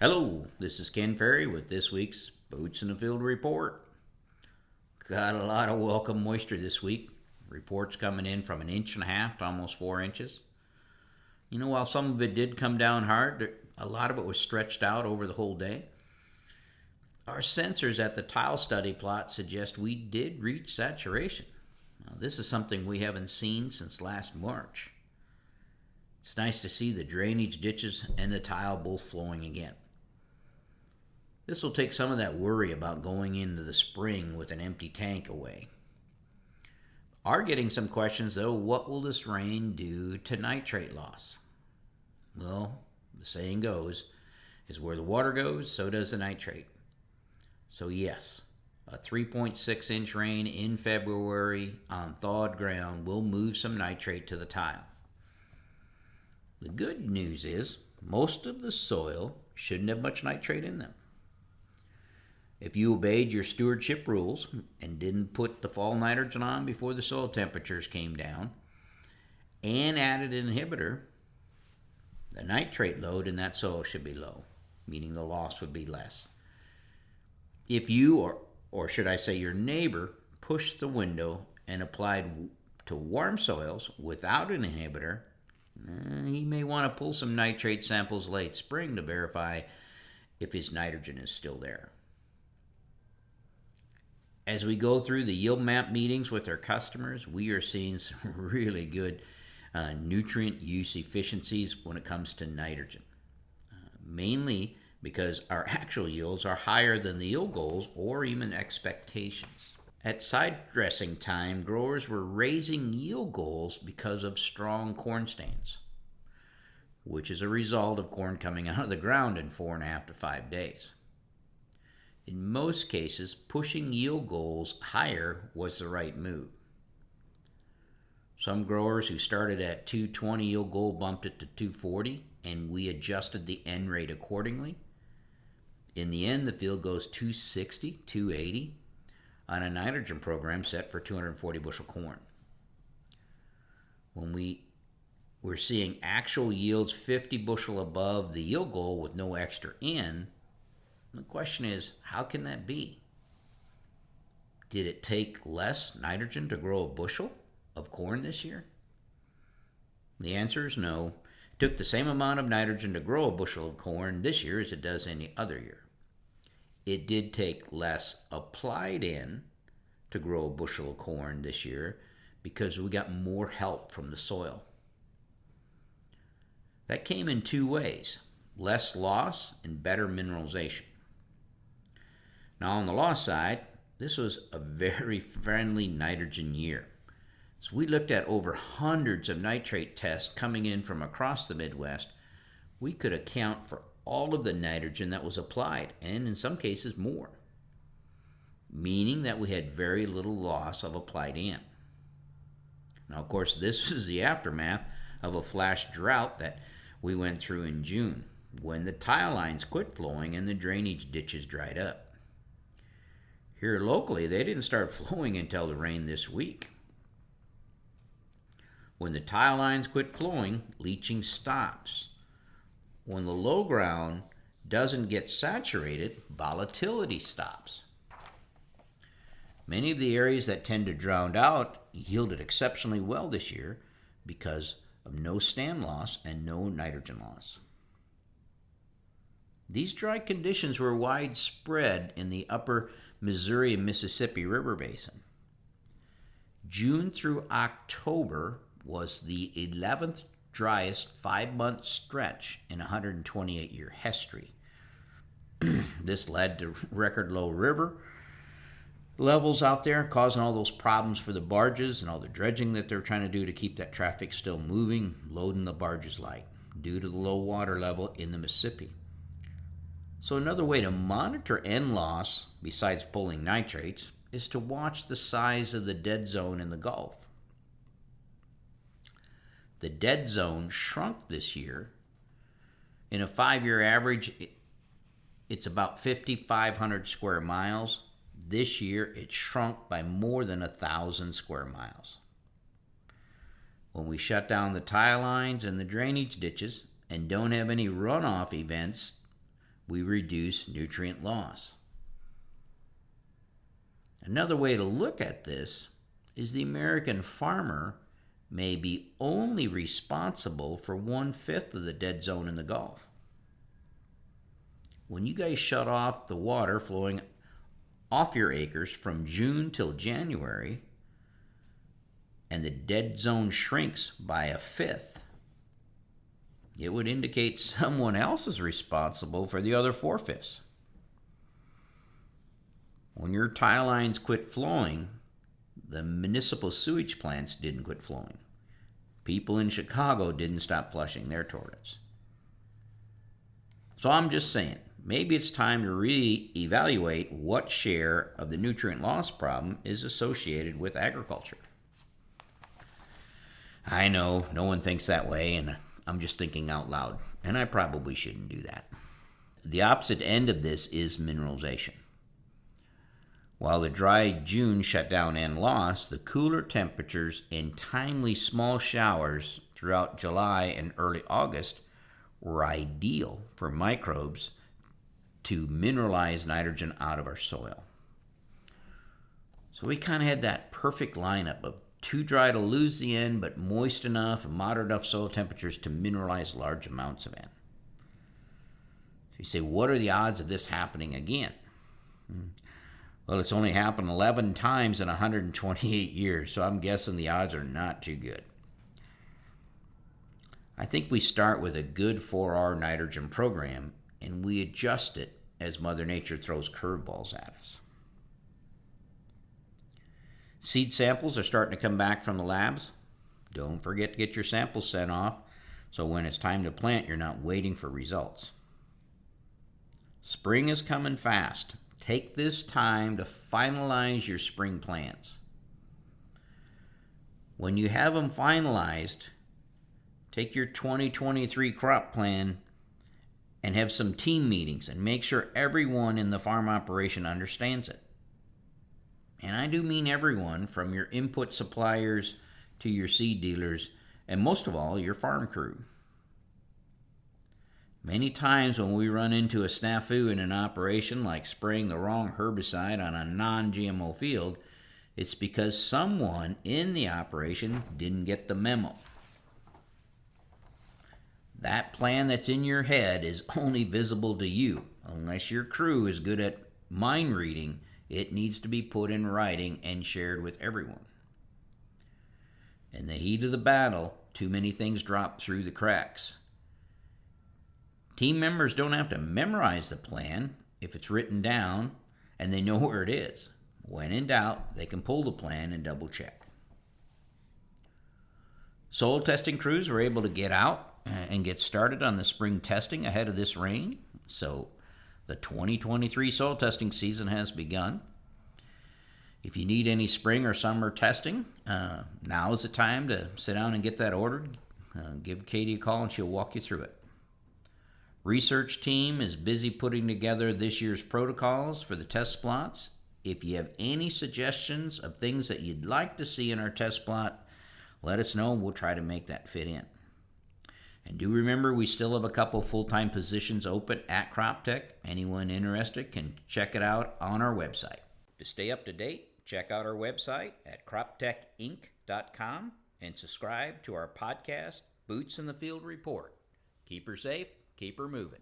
Hello, this is Ken Ferrie with this week's Boots in the Field report. Got a lot of welcome moisture this week. Reports coming in from 1.5 to almost 4 inches. While some of it did come down hard, a lot of it was stretched out over the whole day. Our sensors at the tile study plot suggest we did reach saturation. Now, this is something we haven't seen since last March. It's nice to see the drainage ditches and the tile both flowing again. This will take some of that worry about going into the spring with an empty tank away. Are getting some questions though, what will this rain do to nitrate loss? Well, the saying goes, is where the water goes, so does the nitrate. So yes, a 3.6 inch rain in February on thawed ground will move some nitrate to the tile. The good news is most of the soil shouldn't have much nitrate in them. If you obeyed your stewardship rules and didn't put the fall nitrogen on before the soil temperatures came down and added an inhibitor, the nitrate load in that soil should be low, meaning the loss would be less. If you, or should I say your neighbor, pushed the window and applied to warm soils without an inhibitor, he may want to pull some nitrate samples late spring to verify if his nitrogen is still there. As we go through the yield map meetings with our customers, we are seeing some really good nutrient use efficiencies when it comes to nitrogen, mainly because our actual yields are higher than the yield goals or even expectations. At side dressing time, growers were raising yield goals because of strong corn stands, which is a result of corn coming out of the ground in 4.5 to 5 days. In most cases, pushing yield goals higher was the right move. Some growers who started at 220 yield goal bumped it to 240, and we adjusted the N rate accordingly. In the end, the field goes 260, 280 on a nitrogen program set for 240 bushel corn. When we're seeing actual yields 50 bushel above the yield goal with no extra N, the question is, how can that be? Did it take less nitrogen to grow a bushel of corn this year? The answer is no. It took the same amount of nitrogen to grow a bushel of corn this year as it does any other year. It did take less applied in to grow a bushel of corn this year because we got more help from the soil. That came in two ways: less loss and better mineralization. Now, on the loss side, this was a very friendly nitrogen year. So we looked at over hundreds of nitrate tests coming in from across the Midwest. We could account for all of the nitrogen that was applied, and in some cases more, meaning that we had very little loss of applied N. Now, of course, this is the aftermath of a flash drought that we went through in June, when the tile lines quit flowing and the drainage ditches dried up. Here locally, they didn't start flowing until the rain this week. When the tile lines quit flowing, leaching stops. When the low ground doesn't get saturated, volatility stops. Many of the areas that tend to drown out yielded exceptionally well this year because of no stand loss and no nitrogen loss. These dry conditions were widespread in the upper Missouri and Mississippi River Basin. June through October was the 11th driest 5-month stretch in 128-year history. This led to record low river levels out there, causing all those problems for the barges and all the dredging that they're trying to do to keep that traffic still moving, loading the barges light due to the low water level in the Mississippi. So another way to monitor N loss, besides pulling nitrates, is to watch the size of the dead zone in the Gulf. The dead zone shrunk this year. In a 5-year average, it's about 5,500 square miles. This year, it shrunk by more than 1,000 square miles. When we shut down the tile lines and the drainage ditches and don't have any runoff events, we reduce nutrient loss. Another way to look at this is the American farmer may be only responsible for 1/5 of the dead zone in the Gulf. When you guys shut off the water flowing off your acres from June till January, and the dead zone shrinks by 1/5, it would indicate someone else is responsible for the other 4/5. When your tile lines quit flowing, the municipal sewage plants didn't quit flowing. People in Chicago didn't stop flushing their toilets. So I'm just saying, maybe it's time to reevaluate what share of the nutrient loss problem is associated with agriculture. I know no one thinks that way, and I'm just thinking out loud, and I probably shouldn't do that. The opposite end of this is mineralization. While the dry June shutdown and loss, the cooler temperatures and timely small showers throughout July and early August were ideal for microbes to mineralize nitrogen out of our soil. So we kind of had that perfect lineup of too dry to lose the N, but moist enough and moderate enough soil temperatures to mineralize large amounts of N. So you say, what are the odds of this happening again? Well, it's only happened 11 times in 128 years, so I'm guessing the odds are not too good. I think we start with a good 4R nitrogen program, and we adjust it as Mother Nature throws curveballs at us. Seed samples are starting to come back from the labs. Don't forget to get your samples sent off, so when it's time to plant, you're not waiting for results. Spring is coming fast. Take this time to finalize your spring plans. When you have them finalized, take your 2023 crop plan and have some team meetings and make sure everyone in the farm operation understands it. And I do mean everyone, from your input suppliers to your seed dealers, and most of all, your farm crew. Many times when we run into a snafu in an operation like spraying the wrong herbicide on a non-GMO field, it's because someone in the operation didn't get the memo. That plan that's in your head is only visible to you. Unless your crew is good at mind reading, it needs to be put in writing and shared with everyone. In the heat of the battle, too many things drop through the cracks. Team members don't have to memorize the plan if it's written down and they know where it is. When in doubt, they can pull the plan and double check. Soil testing crews were able to get out and get started on the spring testing ahead of this rain. So the 2023 soil testing season has begun. If you need any spring or summer testing, now is the time to sit down and get that ordered. Give Katie a call and she'll walk you through it. Research team is busy putting together this year's protocols for the test plots. If you have any suggestions of things that you'd like to see in our test plot, let us know and we'll try to make that fit in. And do remember, we still have a couple full-time positions open at CropTech. Anyone interested can check it out on our website. To stay up to date, check out our website at croptechinc.com and subscribe to our podcast, Boots in the Field Report. Keep her safe. Keep her moving.